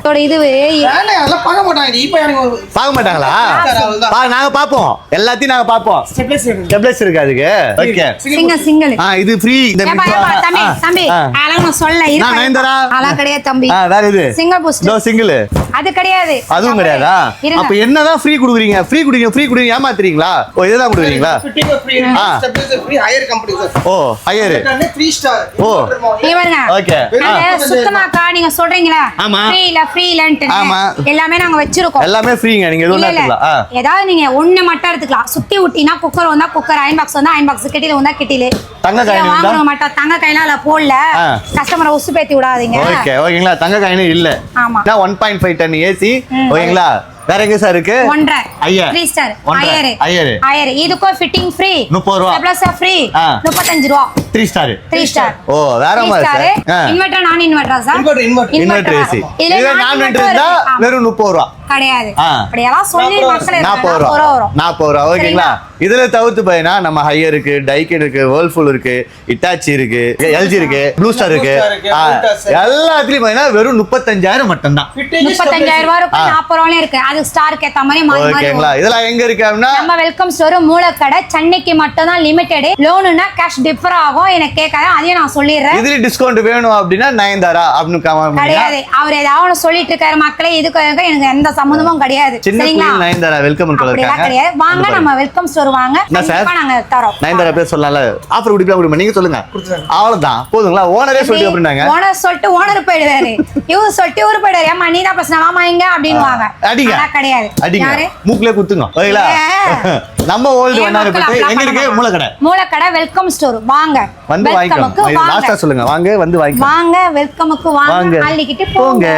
அதோட இது பார்க்க மாட்டாங்களா? நாங்க பாப்போம், எல்லாத்தையும் நாங்க பாப்போம். ஸ்டெப்லைசர் இருக்கு அதுக்கு. ஓகே, சிங்கிள் இது ஃப்ரீ. இந்த தம்பி தம்பி அதெல்லாம் நான் சொல்ல நான் நயன்தாரா அதெல்லாம் கிடையாது தம்பி. வேற இது சிங்கிள் பூஸ்ட். சிங்கிள் அது கிடையாது. அதுவும் கிடையாதா? அப்ப என்னதான் ஃப்ரீ குடுக்குறீங்க? ஃப்ரீ குடுங்க ஏமாத்துறீங்களா? ஓ, இததான் குடுக்குறீங்களா? ஓ, ஹையர் 3 ஸ்டார். ஓ, இவங்க ஓகே. சுத்தமாக்கா நீங்க சொல்றீங்களா ஃப்ரீ இல்லன்ட்டு எல்லாமே நாங்க வச்சிருக்கோம். எல்லாமே ஃப்ரீங்க, நீங்க எதுவும் எடுத்துக்கலாம். ஏதாவது நீங்க ஒண்ணு மட்டும் எடுத்துக்கலாம். சுத்தி ஊட்டினா குக்கர் வந்தா குக்கர், அயன் பாக்ஸ் வந்தா அயன் பாக்ஸ், கெட்டில வந்தா கெட்டில. தங்க காயின் வாங்குற மாட்டோம். தங்க காயினா அத போடல. கஸ்டமரை உசு பேத்தி விடாதீங்க. ஓகே, ஓகேங்களா? தங்க காயின் இல்ல. ஆமா. 1.5 டன் ஏசி. ஓகேங்களா? வேற எங்க சார் இருக்கு? 1.5 3 ஸ்டார் ஐயர். இதுக்கு ஃபிட்டிங் ஃப்ரீ 30 ரூபாய். பிளஸ் ஃப்ரீ 35 ரூபாய். 3 ஸ்டார். ஓ, வேற மாதிரி சார். இன்வெர்ட்டர் நான் இன்வெர்ட்டரா சார்? Inverter AC. இது நான் இன்வெர்ட்டர் இருந்தா வெறும் 30 ரூபாய். கிடையாது. அப்படியெல்லாம் சொல்லி மக்களே 40 ரூபாய். ஓகேங்களா? இதுல தவிர்த்து போயினா நம்ம ஹையர் இருக்கு, டைக்கன் இருக்கு, வேர்ல்பூல் இருக்கு, இட்டாச்சி இருக்கு, எல்ஜி இருக்கு, ப்ளூ ஸ்டார் இருக்கு. எல்லாத்துலயும் போயினா வெறும் 35,000 மட்டும் தான். 35,000 ரூபாய் இருக்கு, 40 ரூபாய் இருக்கு. அது ஸ்டாருக்கு ஏத்த மாதிரி மாறி மாறி. ஓகேங்களா? இதெல்லாம் எங்க இருக்கு அப்படினா நம்ம வெல்கம் ஸ்டோர் மூலக்கடை, சென்னைக்கு மட்டும் தான் லிமிட்டட். லோனுனா கேஷ் டிஃபர் ஆகும். எனக்கு கேட்காத, அதையும் நான் சொல்லிடுறேன். இதுல டிஸ்கவுண்ட் வேணும் அப்படினா நயன்தாரா அப்படின்னு கமெண்ட் கிடையாது. அவர் ஏதாவது சொல்லிட்டு இருக்காரு மக்களே. இதுக்கு எனக்கு எந்த சம்பந்தமும் கிடையாது. சரிங்களா? நயன்தாரா வெல்கம் சொல்லிருக்காங்க. கிடையாது. வாங்க நம்ம வெல்கம் ஸ்டோர் வாங்க. கண்டிப்பா நாங்க தரோம். நயன்தாரா பேர் சொல்லல. ஆஃபர் குடிக்கலாம் நீங்க சொல்லுங்க. அவ்வளவுதான் போதுங்களா? ஓனரே சொல்லிட்டு அப்படினாங்க. ஓனர் சொல்லிட்டு ஓனர் போயிடுவாரு. இவரு சொல்லிட்டு இவரு போயிடுவாரு. அம்மா நீ தான் பிரச்சனை, வாமா இங்க அப்படினுவாங்க. அதெல்லாம் கிடையாது. யாரு மூக்குல குத்துங்க. ஓகேங்களா? நம்ம ஓல்ட் வண்ணாரப்பேட்டை எங்க இருக்கு? Moolakadai welcome store. வாங்க வந்து வாங்கிக்கோங்க. லாஸ்டா சொல்லுங்க. வாங்க வந்து வாங்கிக்கோங்க. வாங்க வெல்கமுக்கு வாங்க. அள்ளிக்கிட்டு போங்க.